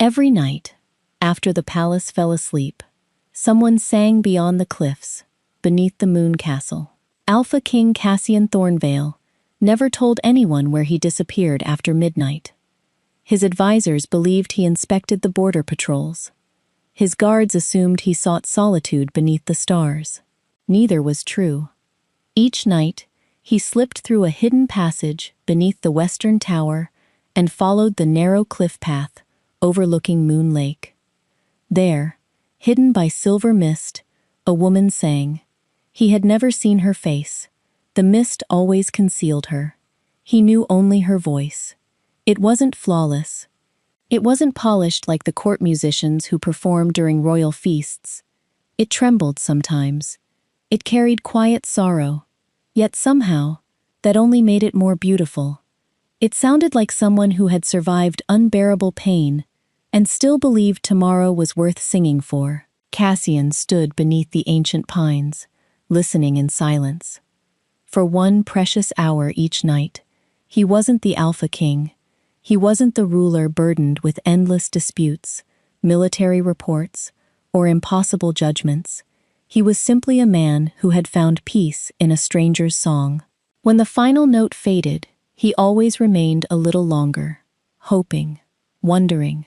Every night, after the palace fell asleep, someone sang beyond the cliffs, beneath the moon castle. Alpha King Cassian Thornvale never told anyone where he disappeared after midnight. His advisors believed he inspected the border patrols. His guards assumed he sought solitude beneath the stars. Neither was true. Each night, he slipped through a hidden passage beneath the western tower and followed the narrow cliff path overlooking Moon Lake. There, hidden by silver mist, a woman sang. He had never seen her face. The mist always concealed her. He knew only her voice. It wasn't flawless. It wasn't polished like the court musicians who perform during royal feasts. It trembled sometimes. It carried quiet sorrow. Yet somehow, that only made it more beautiful. It sounded like someone who had survived unbearable pain and still believed tomorrow was worth singing for. Cassian stood beneath the ancient pines, listening in silence. For one precious hour each night, he wasn't the Alpha King. He wasn't the ruler burdened with endless disputes, military reports, or impossible judgments. He was simply a man who had found peace in a stranger's song. When the final note faded, he always remained a little longer, hoping, wondering.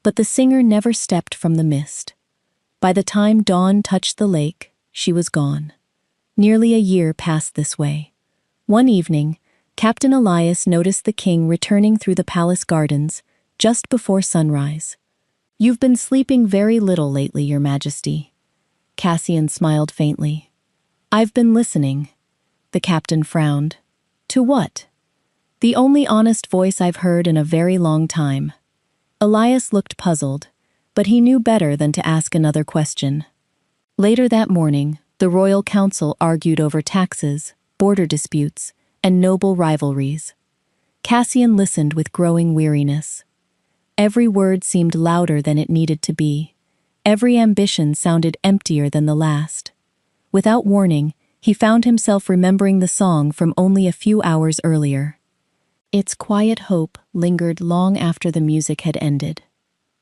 But the singer never stepped from the mist. By the time dawn touched the lake, she was gone. Nearly a year passed this way. One evening, Captain Elias noticed the king returning through the palace gardens just before sunrise. "You've been sleeping very little lately, Your Majesty." Cassian smiled faintly. "I've been listening." The captain frowned. "To what?" "The only honest voice I've heard in a very long time." Elias looked puzzled, but he knew better than to ask another question. Later that morning, the royal council argued over taxes, border disputes, and noble rivalries. Cassian listened with growing weariness. Every word seemed louder than it needed to be. Every ambition sounded emptier than the last. Without warning, he found himself remembering the song from only a few hours earlier. Its quiet hope lingered long after the music had ended.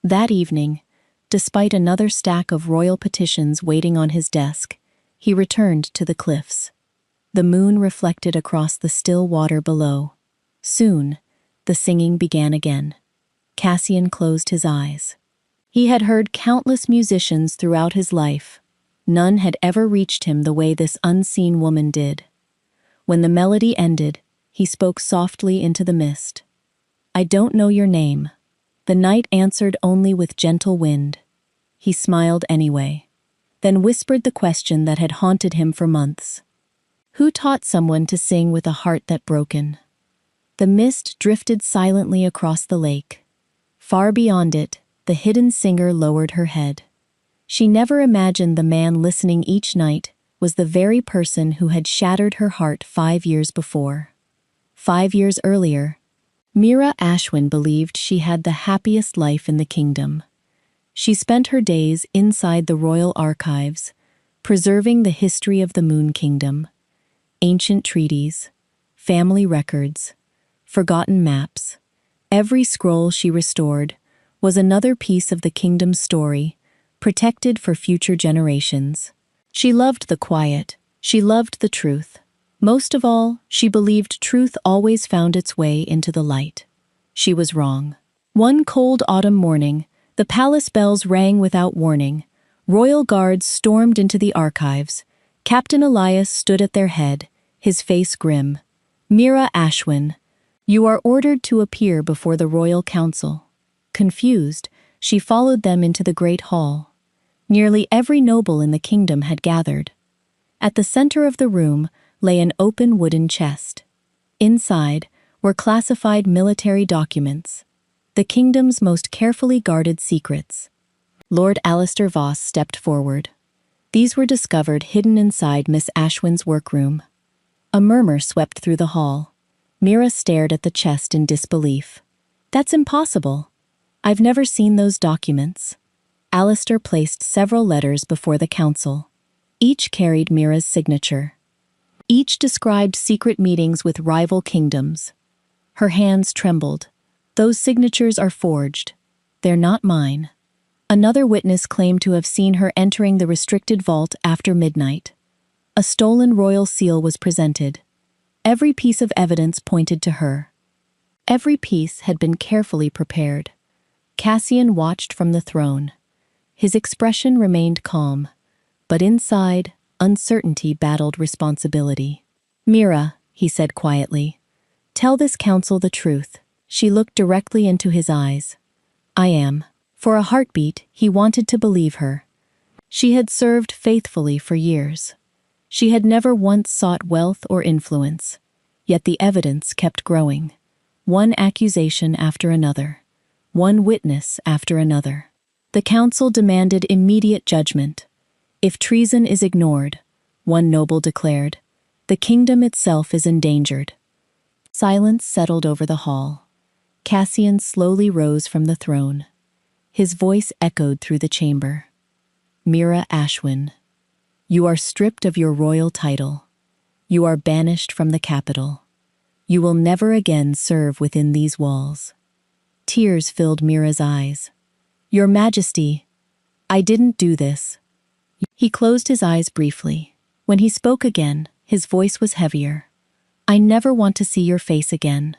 That evening, despite another stack of royal petitions waiting on his desk, he returned to the cliffs. The moon reflected across the still water below. Soon, the singing began again. Cassian closed his eyes. He had heard countless musicians throughout his life. None had ever reached him the way this unseen woman did. When the melody ended, he spoke softly into the mist. "I don't know your name." The night answered only with gentle wind. He smiled anyway, then whispered the question that had haunted him for months. Who taught someone to sing with a heart that broken? The mist drifted silently across the lake. Far beyond it, the hidden singer lowered her head. She never imagined the man listening each night was the very person who had shattered her heart 5 years before. 5 years earlier, Mira Ashwin believed she had the happiest life in the kingdom. She spent her days inside the royal archives, preserving the history of the Moon Kingdom. Ancient treaties, family records, forgotten maps. Every scroll she restored was another piece of the kingdom's story, protected for future generations. She loved the quiet. She loved the truth. Most of all, she believed truth always found its way into the light. She was wrong. One cold autumn morning, the palace bells rang without warning. Royal guards stormed into the archives. Captain Elias stood at their head, his face grim. "Mira Ashwin, you are ordered to appear before the royal council." Confused, she followed them into the great hall. Nearly every noble in the kingdom had gathered. At the center of the room lay an open wooden chest. Inside were classified military documents, the kingdom's most carefully guarded secrets. Lord Alistair Voss stepped forward. These were discovered hidden inside Miss Ashwin's workroom. A murmur swept through the hall. Mira stared at the chest in disbelief. "That's impossible. I've never seen those documents." Alistair placed several letters before the council. Each carried Mira's signature. Each described secret meetings with rival kingdoms. Her hands trembled. "Those signatures are forged." "They're not mine." Another witness claimed to have seen her entering the restricted vault after midnight. A stolen royal seal was presented. Every piece of evidence pointed to her. Every piece had been carefully prepared. Cassian watched from the throne. His expression remained calm, but inside, uncertainty battled responsibility. "Mira," he said quietly, "tell this council the truth." She looked directly into his eyes. "I am." For a heartbeat, he wanted to believe her. She had served faithfully for years. She had never once sought wealth or influence, yet the evidence kept growing. One accusation after another, one witness after another. The council demanded immediate judgment. "If treason is ignored," one noble declared, "the kingdom itself is endangered." Silence settled over the hall. Cassian slowly rose from the throne. His voice echoed through the chamber. "Mira Ashwin, you are stripped of your royal title. You are banished from the capital. You will never again serve within these walls." Tears filled Mira's eyes. "Your Majesty, I didn't do this." He closed his eyes briefly. When he spoke again, his voice was heavier. "I never want to see your face again."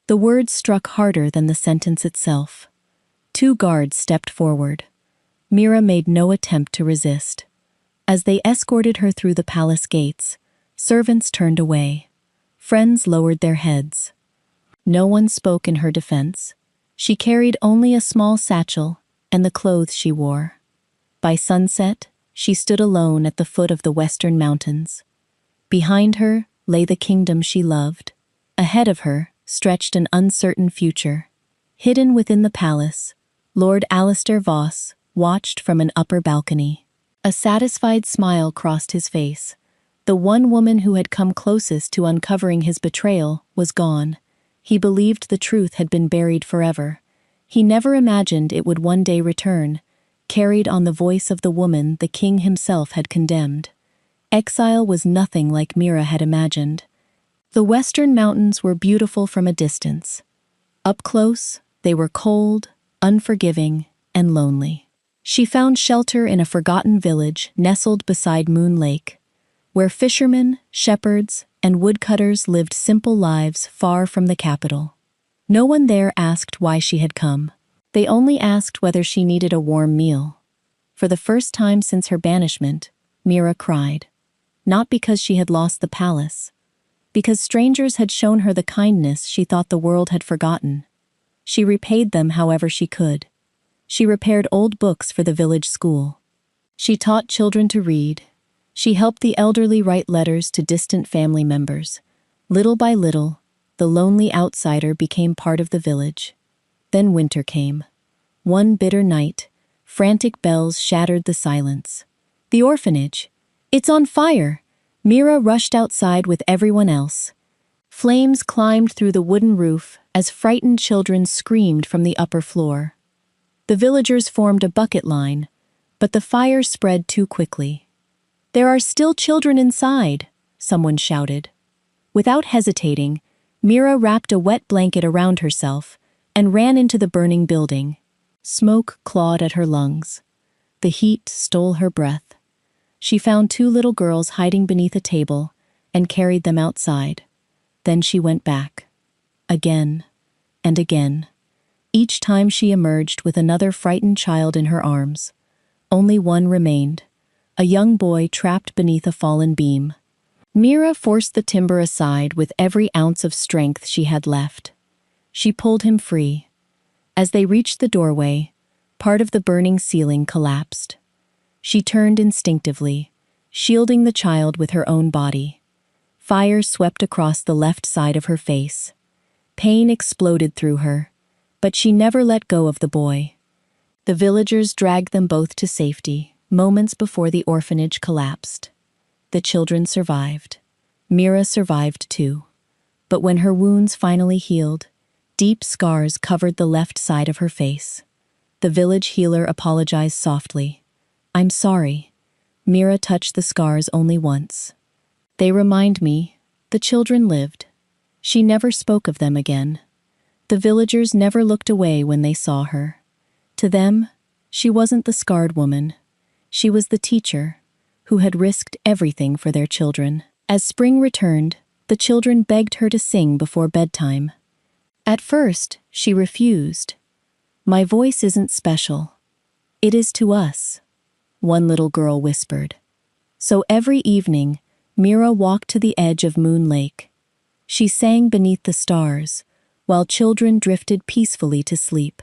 The words struck harder than the sentence itself. 2 guards stepped forward. Mira made no attempt to resist. As they escorted her through the palace gates, servants turned away. Friends lowered their heads. No one spoke in her defense. She carried only a small satchel and the clothes she wore. By sunset, she stood alone at the foot of the western mountains. Behind her lay the kingdom she loved. Ahead of her stretched an uncertain future. Hidden within the palace, Lord Alistair Voss watched from an upper balcony. A satisfied smile crossed his face. The one woman who had come closest to uncovering his betrayal was gone. He believed the truth had been buried forever. He never imagined it would one day return, carried on the voice of the woman the king himself had condemned. Exile was nothing like Mira had imagined. The western mountains were beautiful from a distance. Up close, they were cold, unforgiving, and lonely. She found shelter in a forgotten village nestled beside Moon Lake, where fishermen, shepherds, and woodcutters lived simple lives far from the capital. No one there asked why she had come. They only asked whether she needed a warm meal. For the first time since her banishment, Mira cried. Not because she had lost the palace, because strangers had shown her the kindness she thought the world had forgotten. She repaid them however she could. She repaired old books for the village school. She taught children to read. She helped the elderly write letters to distant family members. Little by little, the lonely outsider became part of the village. Then winter came. One bitter night, frantic bells shattered the silence. The orphanage. "It's on fire!" Mira rushed outside with everyone else. Flames climbed through the wooden roof as frightened children screamed from the upper floor. The villagers formed a bucket line, but the fire spread too quickly. "There are still children inside," someone shouted. Without hesitating, Mira wrapped a wet blanket around herself and ran into the burning building. Smoke clawed at her lungs. The heat stole her breath. She found 2 little girls hiding beneath a table and carried them outside. Then she went back. Again and again. Each time she emerged with another frightened child in her arms. Only one remained, a young boy trapped beneath a fallen beam. Mira forced the timber aside with every ounce of strength she had left. She pulled him free. As they reached the doorway, part of the burning ceiling collapsed. She turned instinctively, shielding the child with her own body. Fire swept across the left side of her face. Pain exploded through her, but she never let go of the boy. The villagers dragged them both to safety, moments before the orphanage collapsed. The children survived. Mira survived too. But when her wounds finally healed, deep scars covered the left side of her face. The village healer apologized softly. "I'm sorry." Mira touched the scars only once. "They remind me, the children lived." She never spoke of them again. The villagers never looked away when they saw her. To them, she wasn't the scarred woman. She was the teacher, who had risked everything for their children. As spring returned, the children begged her to sing before bedtime. At first, she refused. "My voice isn't special. It is to us," one little girl whispered. So every evening, Mira walked to the edge of Moon Lake. She sang beneath the stars, while children drifted peacefully to sleep.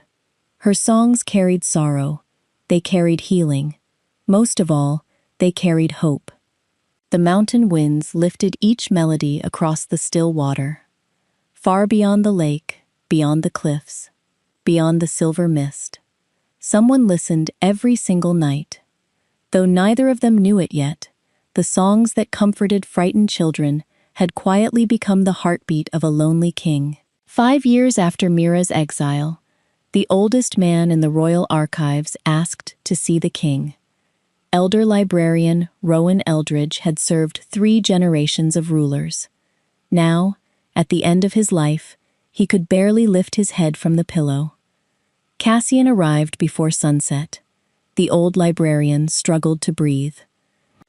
Her songs carried sorrow. They carried healing. Most of all, they carried hope. The mountain winds lifted each melody across the still water. Far beyond the lake, beyond the cliffs, beyond the silver mist, someone listened every single night. Though neither of them knew it yet, the songs that comforted frightened children had quietly become the heartbeat of a lonely king. 5 years after Mira's exile, the oldest man in the royal archives asked to see the king. Elder librarian Rowan Eldridge had served 3 generations of rulers. Now, at the end of his life, he could barely lift his head from the pillow. Cassian arrived before sunset. The old librarian struggled to breathe.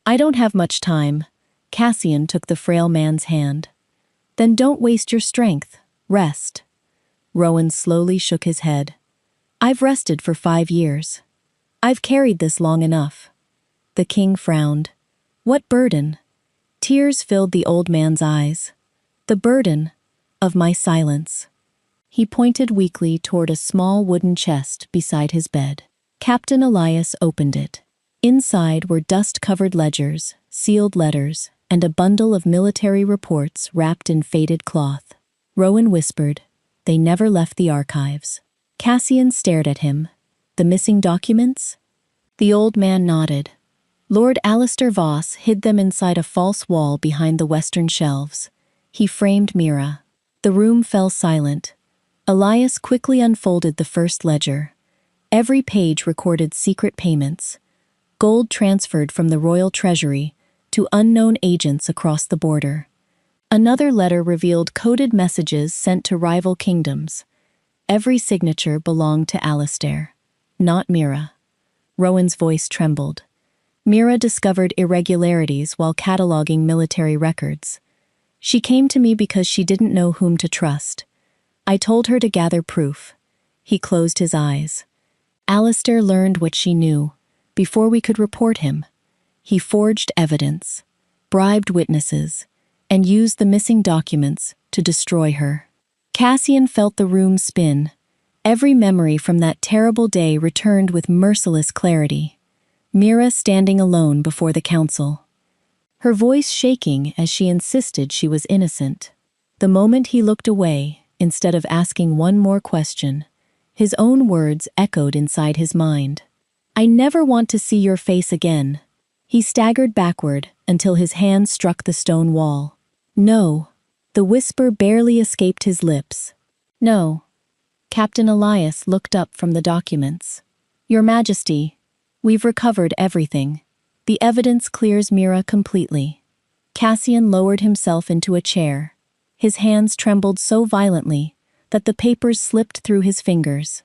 "I don't have much time." Cassian took the frail man's hand. "Then don't waste your strength. Rest." Rowan slowly shook his head. "I've rested for 5 years. I've carried this long enough." The king frowned. "What burden?" Tears filled the old man's eyes. "The burden of my silence." He pointed weakly toward a small wooden chest beside his bed. Captain Elias opened it. Inside were dust-covered ledgers, sealed letters, and a bundle of military reports wrapped in faded cloth. Rowan whispered, "They never left the archives." Cassian stared at him. "The missing documents?" The old man nodded. Lord Alistair Voss hid them inside a false wall behind the western shelves. He framed Mira. The room fell silent. Elias quickly unfolded the first ledger. Every page recorded secret payments. Gold transferred from the royal treasury to unknown agents across the border. Another letter revealed coded messages sent to rival kingdoms. Every signature belonged to Alistair, not Mira. Rowan's voice trembled. Mira discovered irregularities while cataloging military records. "She came to me because she didn't know whom to trust. I told her to gather proof." He closed his eyes. Alistair learned what she knew before we could report him. He forged evidence, bribed witnesses, and used the missing documents to destroy her. Cassian felt the room spin. Every memory from that terrible day returned with merciless clarity. Mira standing alone before the council, her voice shaking as she insisted she was innocent. The moment he looked away, instead of asking one more question, his own words echoed inside his mind. "I never want to see your face again." He staggered backward until his hand struck the stone wall. "No." The whisper barely escaped his lips. "No." Captain Elias looked up from the documents. "Your Majesty, we've recovered everything. The evidence clears Mira completely." Cassian lowered himself into a chair. His hands trembled so violently that the papers slipped through his fingers.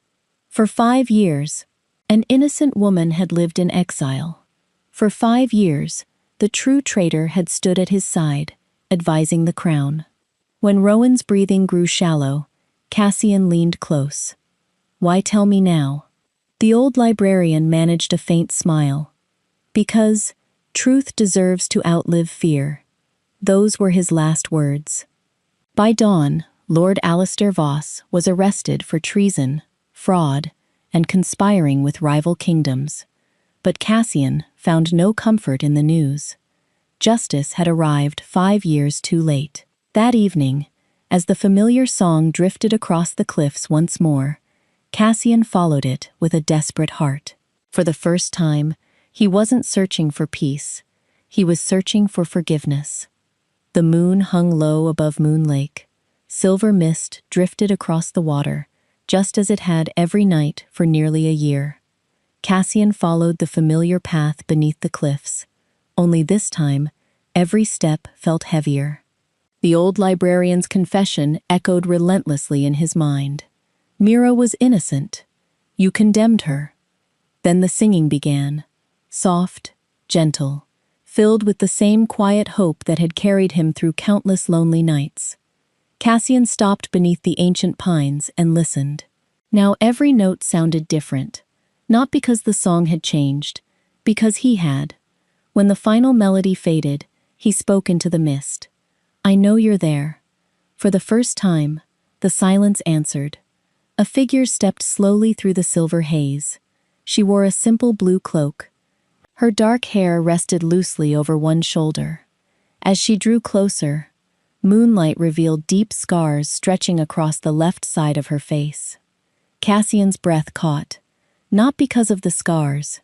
For 5 years, an innocent woman had lived in exile. For 5 years, the true traitor had stood at his side, advising the crown. When Rowan's breathing grew shallow, Cassian leaned close. "Why tell me now?" The old librarian managed a faint smile. "Because truth deserves to outlive fear." Those were his last words. By dawn, Lord Alistair Voss was arrested for treason, fraud, and conspiring with rival kingdoms. But Cassian found no comfort in the news. Justice had arrived 5 years too late. That evening, as the familiar song drifted across the cliffs once more, Cassian followed it with a desperate heart. For the first time, he wasn't searching for peace. He was searching for forgiveness. The moon hung low above Moon Lake. Silver mist drifted across the water, just as it had every night for nearly a year. Cassian followed the familiar path beneath the cliffs. Only this time, every step felt heavier. The old librarian's confession echoed relentlessly in his mind. Mira was innocent. You condemned her. Then the singing began, soft, gentle, filled with the same quiet hope that had carried him through countless lonely nights. Cassian stopped beneath the ancient pines and listened. Now every note sounded different, not because the song had changed, because he had. When the final melody faded, he spoke into the mist. I know you're there. For the first time, the silence answered. A figure stepped slowly through the silver haze. She wore a simple blue cloak. Her dark hair rested loosely over one shoulder. As she drew closer, moonlight revealed deep scars stretching across the left side of her face. Cassian's breath caught, not because of the scars,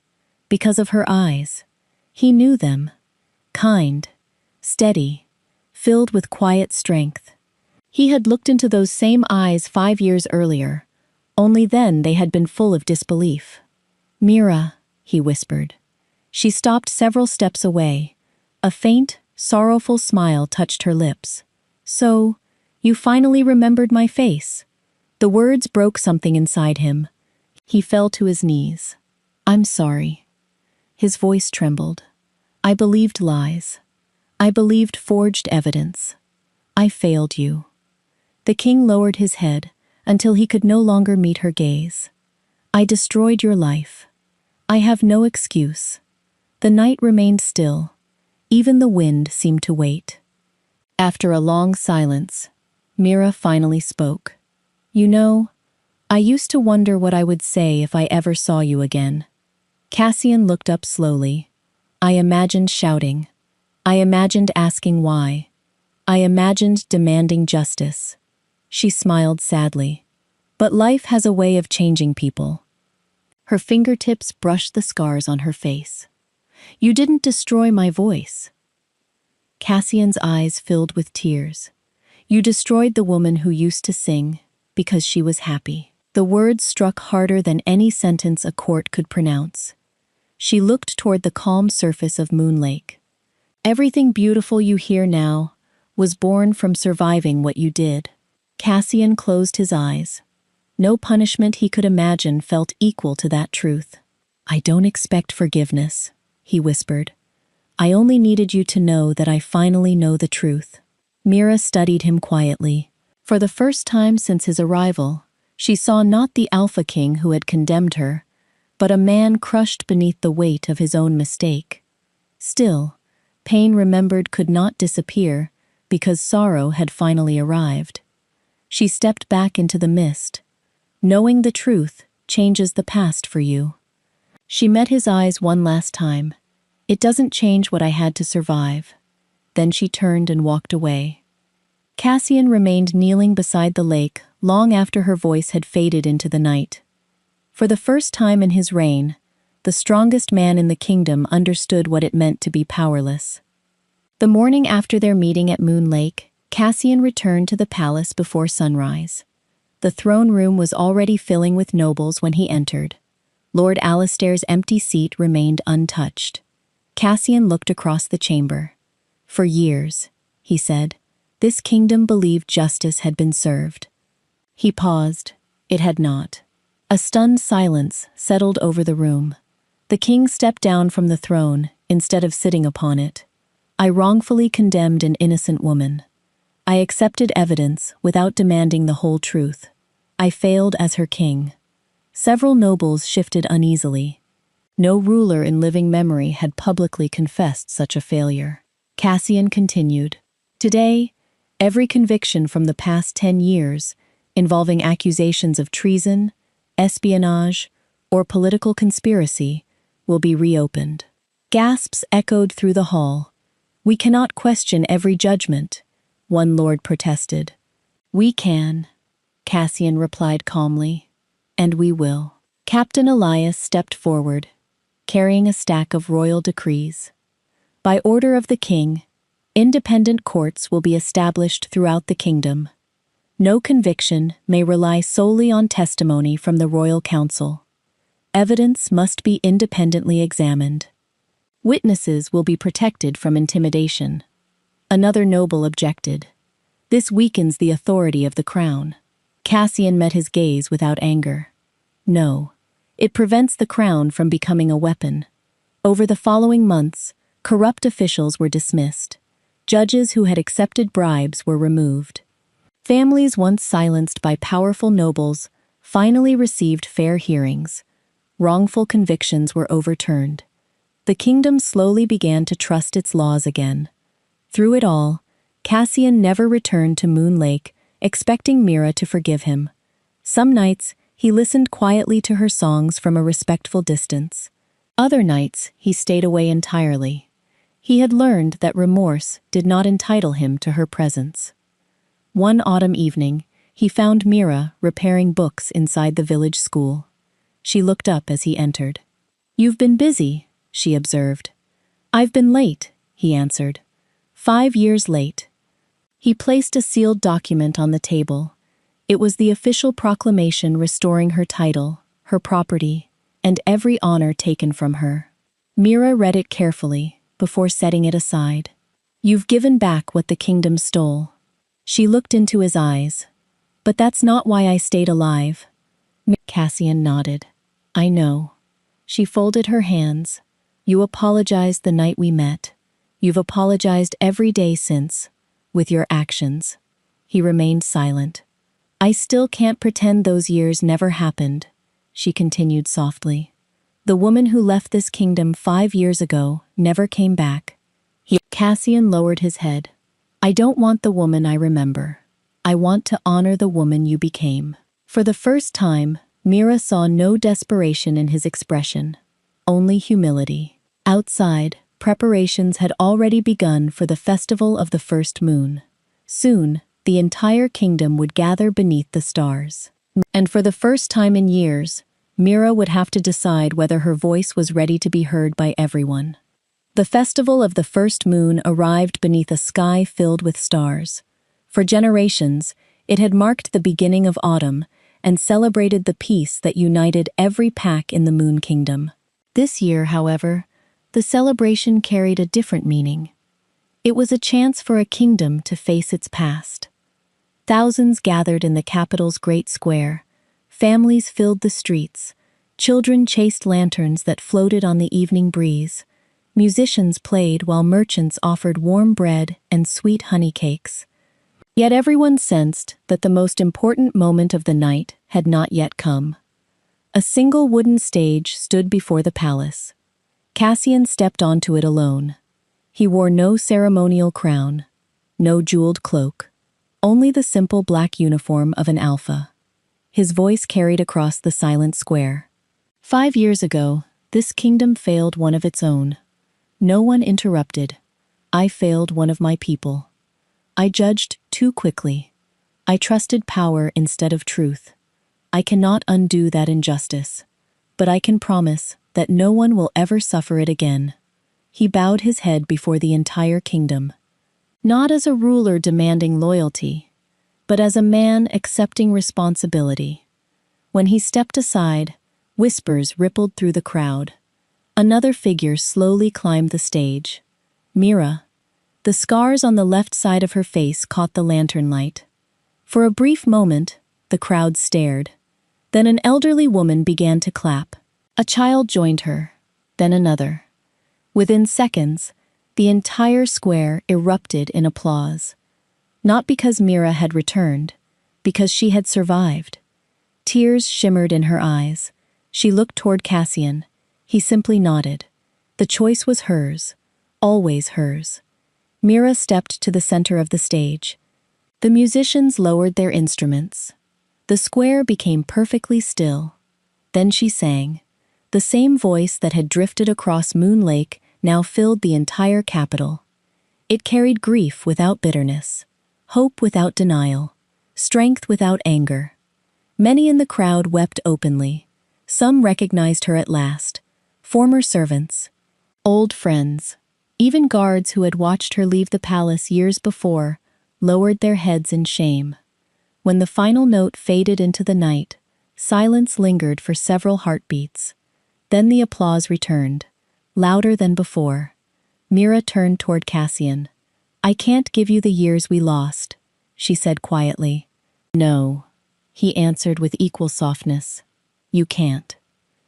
because of her eyes. He knew them, kind, steady, filled with quiet strength. He had looked into those same eyes 5 years earlier, only then they had been full of disbelief. Mira, he whispered. She stopped several steps away. A faint, sorrowful smile touched her lips. So, you finally remembered my face. The words broke something inside him. He fell to his knees. I'm sorry. His voice trembled. I believed lies. I believed forged evidence. I failed you. The king lowered his head until he could no longer meet her gaze. I destroyed your life. I have no excuse. The night remained still. Even the wind seemed to wait. After a long silence, Mira finally spoke. You know, I used to wonder what I would say if I ever saw you again. Cassian looked up slowly. I imagined shouting. I imagined asking why. I imagined demanding justice. She smiled sadly. But life has a way of changing people. Her fingertips brushed the scars on her face. You didn't destroy my voice. Cassian's eyes filled with tears. You destroyed the woman who used to sing because she was happy. The words struck harder than any sentence a court could pronounce. She looked toward the calm surface of Moon Lake. Everything beautiful you hear now was born from surviving what you did. Cassian closed his eyes. No punishment he could imagine felt equal to that truth. I don't expect forgiveness, he whispered. I only needed you to know that I finally know the truth. Mira studied him quietly. For the first time since his arrival, she saw not the Alpha King who had condemned her, but a man crushed beneath the weight of his own mistake. Still, pain remembered could not disappear because sorrow had finally arrived. She stepped back into the mist. Knowing the truth changes the past for you. She met his eyes one last time. It doesn't change what I had to survive. Then she turned and walked away. Cassian remained kneeling beside the lake long after her voice had faded into the night. For the first time in his reign, the strongest man in the kingdom understood what it meant to be powerless. The morning after their meeting at Moon Lake, Cassian returned to the palace before sunrise. The throne room was already filling with nobles when he entered. Lord Alistair's empty seat remained untouched. Cassian looked across the chamber. For years, he said, this kingdom believed justice had been served. He paused. It had not. A stunned silence settled over the room. The king stepped down from the throne instead of sitting upon it. I wrongfully condemned an innocent woman. I accepted evidence without demanding the whole truth. I failed as her king. Several nobles shifted uneasily. No ruler in living memory had publicly confessed such a failure. Cassian continued. Today, every conviction from the past 10 years, involving accusations of treason, espionage, or political conspiracy, will be reopened. Gasps echoed through the hall. We cannot question every judgment, one lord protested. We can, Cassian replied calmly, and we will. Captain Elias stepped forward, carrying a stack of royal decrees. By order of the king, independent courts will be established throughout the kingdom. No conviction may rely solely on testimony from the royal council. Evidence must be independently examined. Witnesses will be protected from intimidation. Another noble objected. This weakens the authority of the crown. Cassian met his gaze without anger. No, It prevents the crown from becoming a weapon. Over the following months, corrupt officials were dismissed. Judges who had accepted bribes were removed. Families once silenced by powerful nobles finally received fair hearings. Wrongful convictions were overturned. The kingdom slowly began to trust its laws again. Through it all, Cassian never returned to Moon Lake, expecting Mira to forgive him. Some nights, he listened quietly to her songs from a respectful distance. Other nights, he stayed away entirely. He had learned that remorse did not entitle him to her presence. One autumn evening, he found Mira repairing books inside the village school. She looked up as he entered. "You've been busy," she observed. "I've been late," he answered. 5 years late. He placed a sealed document on the table. It was the official proclamation restoring her title, her property, and every honor taken from her. Mira read it carefully before setting it aside. "You've given back what the kingdom stole." She looked into his eyes. "But that's not why I stayed alive." Cassian nodded. "I know." She folded her hands. "You apologized the night we met. You've apologized every day since, with your actions." He remained silent. "I still can't pretend those years never happened," she continued softly. "The woman who left this kingdom 5 years ago never came back." Cassian lowered his head. "I don't want the woman I remember. I want to honor the woman you became." For the first time, Mira saw no desperation in his expression, only humility. Outside, preparations had already begun for the festival of the first moon. Soon, the entire kingdom would gather beneath the stars. And for the first time in years, Mira would have to decide whether her voice was ready to be heard by everyone. The festival of the first moon arrived beneath a sky filled with stars. For generations, it had marked the beginning of autumn and celebrated the peace that united every pack in the Moon Kingdom. This year, however, the celebration carried a different meaning. It was a chance for a kingdom to face its past. Thousands gathered in the capital's great square. Families filled the streets. Children chased lanterns that floated on the evening breeze. Musicians played while merchants offered warm bread and sweet honey cakes. Yet everyone sensed that the most important moment of the night had not yet come. A single wooden stage stood before the palace. Cassian stepped onto it alone. He wore no ceremonial crown, no jeweled cloak, only the simple black uniform of an alpha. His voice carried across the silent square. 5 years ago, this kingdom failed one of its own. No one interrupted. I failed one of my people. I judged too quickly. I trusted power instead of truth. I cannot undo that injustice, but I can promise that no one will ever suffer it again. He bowed his head before the entire kingdom. Not as a ruler demanding loyalty, but as a man accepting responsibility. When he stepped aside, whispers rippled through the crowd. Another figure slowly climbed the stage. Mira. The scars on the left side of her face caught the lantern light. For a brief moment, the crowd stared. Then an elderly woman began to clap. A child joined her, then another. Within seconds, the entire square erupted in applause. Not because Mira had returned, because she had survived. Tears shimmered in her eyes. She looked toward Cassian. He simply nodded. The choice was hers, always hers. Mira stepped to the center of the stage. The musicians lowered their instruments. The square became perfectly still. Then she sang. The same voice that had drifted across Moon Lake now filled the entire capital. It carried grief without bitterness, hope without denial, strength without anger. Many in the crowd wept openly. Some recognized her at last. Former servants, old friends, even guards who had watched her leave the palace years before, lowered their heads in shame. When the final note faded into the night, silence lingered for several heartbeats. Then the applause returned, louder than before. Mira turned toward Cassian. "I can't give you the years we lost," she said quietly. "No," he answered with equal softness. "You can't."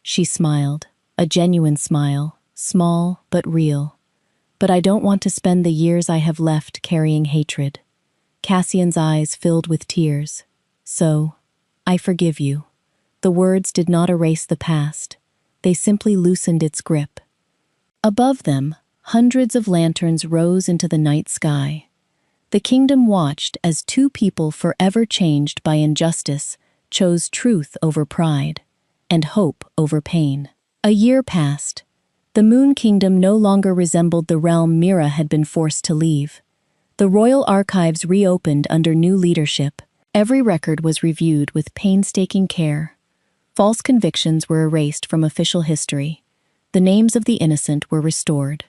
She smiled, a genuine smile, small but real. But I don't want to spend the years I have left carrying hatred. Cassian's eyes filled with tears. So, I forgive you. The words did not erase the past. They simply loosened its grip. Above them, hundreds of lanterns rose into the night sky. The kingdom watched as two people forever changed by injustice chose truth over pride and hope over pain. A year passed. The Moon Kingdom no longer resembled the realm Mira had been forced to leave. The royal archives reopened under new leadership. Every record was reviewed with painstaking care. False convictions were erased from official history. The names of the innocent were restored.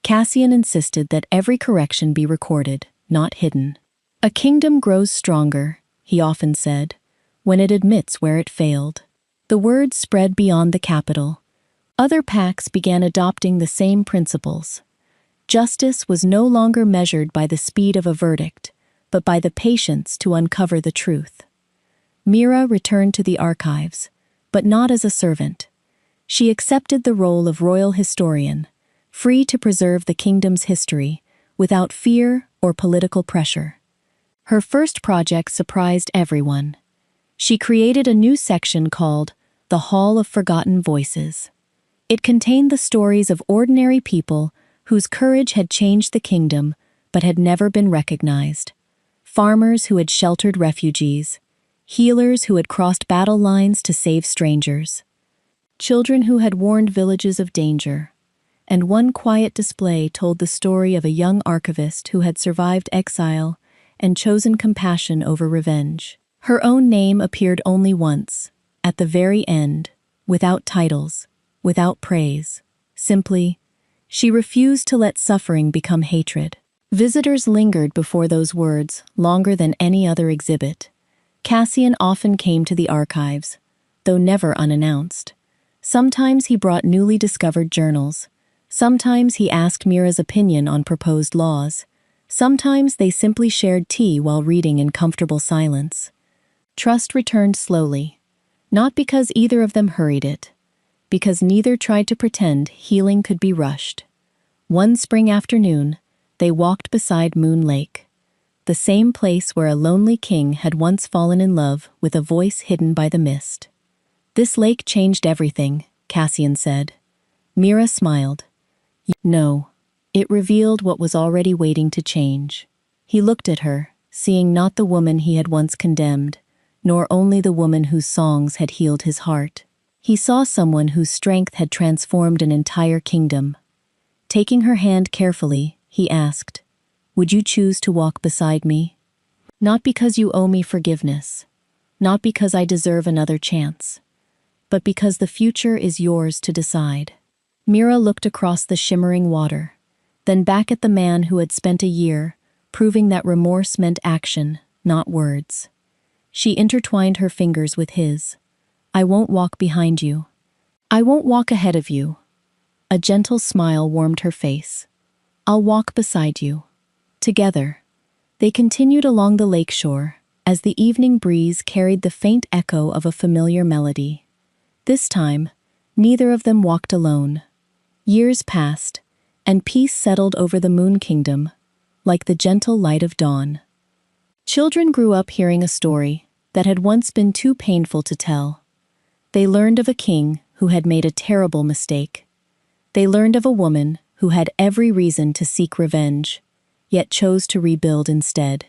Cassian insisted that every correction be recorded, not hidden. A kingdom grows stronger, he often said, when it admits where it failed. The word spread beyond the capital. Other pacts began adopting the same principles. Justice was no longer measured by the speed of a verdict, but by the patience to uncover the truth. Mira returned to the archives, but not as a servant. She accepted the role of royal historian, free to preserve the kingdom's history, without fear or political pressure. Her first project surprised everyone. She created a new section called the Hall of Forgotten Voices. It contained the stories of ordinary people whose courage had changed the kingdom but had never been recognized. Farmers who had sheltered refugees, healers who had crossed battle lines to save strangers, children who had warned villages of danger, and one quiet display told the story of a young archivist who had survived exile and chosen compassion over revenge. Her own name appeared only once, at the very end, without titles, without praise. Simply, she refused to let suffering become hatred. Visitors lingered before those words longer than any other exhibit. Cassian often came to the archives, though never unannounced. Sometimes he brought newly discovered journals. Sometimes he asked Mira's opinion on proposed laws. Sometimes they simply shared tea while reading in comfortable silence. Trust returned slowly, not because either of them hurried it, because neither tried to pretend healing could be rushed. One spring afternoon, they walked beside Moon Lake, the same place where a lonely king had once fallen in love with a voice hidden by the mist. This lake changed everything, Cassian said. Mira smiled. No, it revealed what was already waiting to change. He looked at her, seeing not the woman he had once condemned, nor only the woman whose songs had healed his heart. He saw someone whose strength had transformed an entire kingdom. Taking her hand carefully, he asked, "Would you choose to walk beside me? Not because you owe me forgiveness, not because I deserve another chance, but because the future is yours to decide." Mira looked across the shimmering water, then back at the man who had spent a year, proving that remorse meant action, not words. She intertwined her fingers with his. "I won't walk behind you. I won't walk ahead of you." A gentle smile warmed her face. "I'll walk beside you." Together, they continued along the lakeshore as the evening breeze carried the faint echo of a familiar melody. This time, neither of them walked alone. Years passed, and peace settled over the Moon Kingdom, like the gentle light of dawn. Children grew up hearing a story that had once been too painful to tell. They learned of a king who had made a terrible mistake. They learned of a woman who had every reason to seek revenge, yet chose to rebuild instead.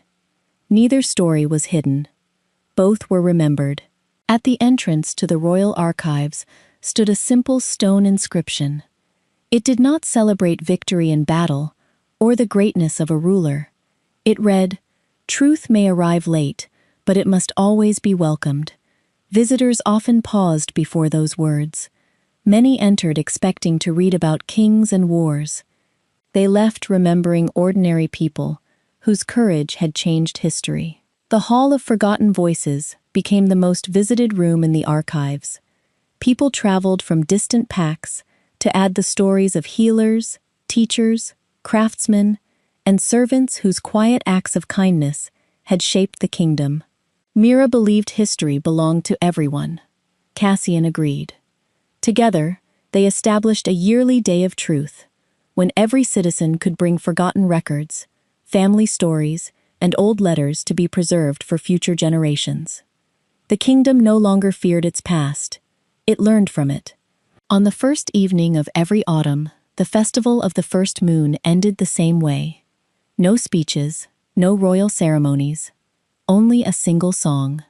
Neither story was hidden. Both were remembered. At the entrance to the royal archives stood a simple stone inscription. It did not celebrate victory in battle or the greatness of a ruler. It read, "Truth may arrive late, but it must always be welcomed." Visitors often paused before those words. Many entered expecting to read about kings and wars. They left remembering ordinary people whose courage had changed history. The Hall of Forgotten Voices became the most visited room in the archives. People traveled from distant pacts to add the stories of healers, teachers, craftsmen, and servants whose quiet acts of kindness had shaped the kingdom. Mira believed history belonged to everyone. Cassian agreed. Together, they established a yearly day of truth, when every citizen could bring forgotten records, family stories, and old letters to be preserved for future generations. The kingdom no longer feared its past, it learned from it. On the first evening of every autumn, the festival of the first moon ended the same way. No speeches, no royal ceremonies, only a single song.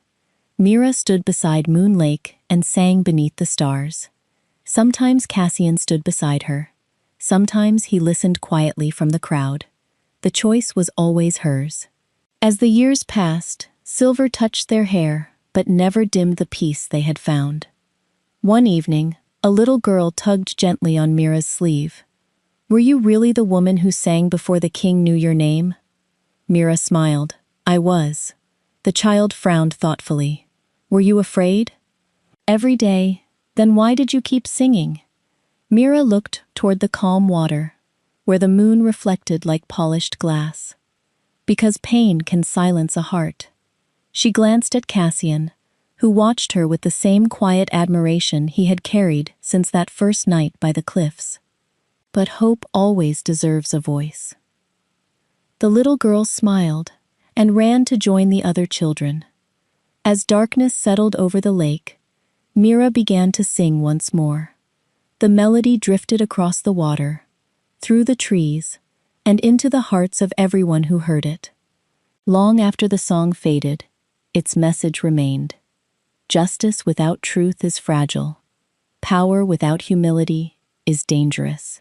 Mira stood beside Moon Lake and sang beneath the stars. Sometimes Cassian stood beside her. Sometimes he listened quietly from the crowd. The choice was always hers. As the years passed, silver touched their hair, but never dimmed the peace they had found. One evening, a little girl tugged gently on Mira's sleeve. "Were you really the woman who sang before the king knew your name?" Mira smiled. "I was." The child frowned thoughtfully. "Were you afraid?" "Every day. Then why did you keep singing?" Mira looked toward the calm water, where the moon reflected like polished glass. "Because pain can silence a heart." She glanced at Cassian, who watched her with the same quiet admiration he had carried since that first night by the cliffs. "But hope always deserves a voice." The little girl smiled and ran to join the other children. As darkness settled over the lake, Mira began to sing once more. The melody drifted across the water, through the trees, and into the hearts of everyone who heard it. Long after the song faded, its message remained. Justice without truth is fragile. Power without humility is dangerous.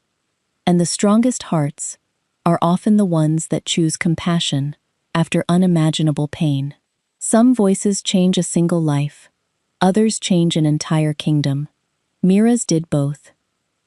And the strongest hearts are often the ones that choose compassion after unimaginable pain. Some voices change a single life, others change an entire kingdom. Mira's did both.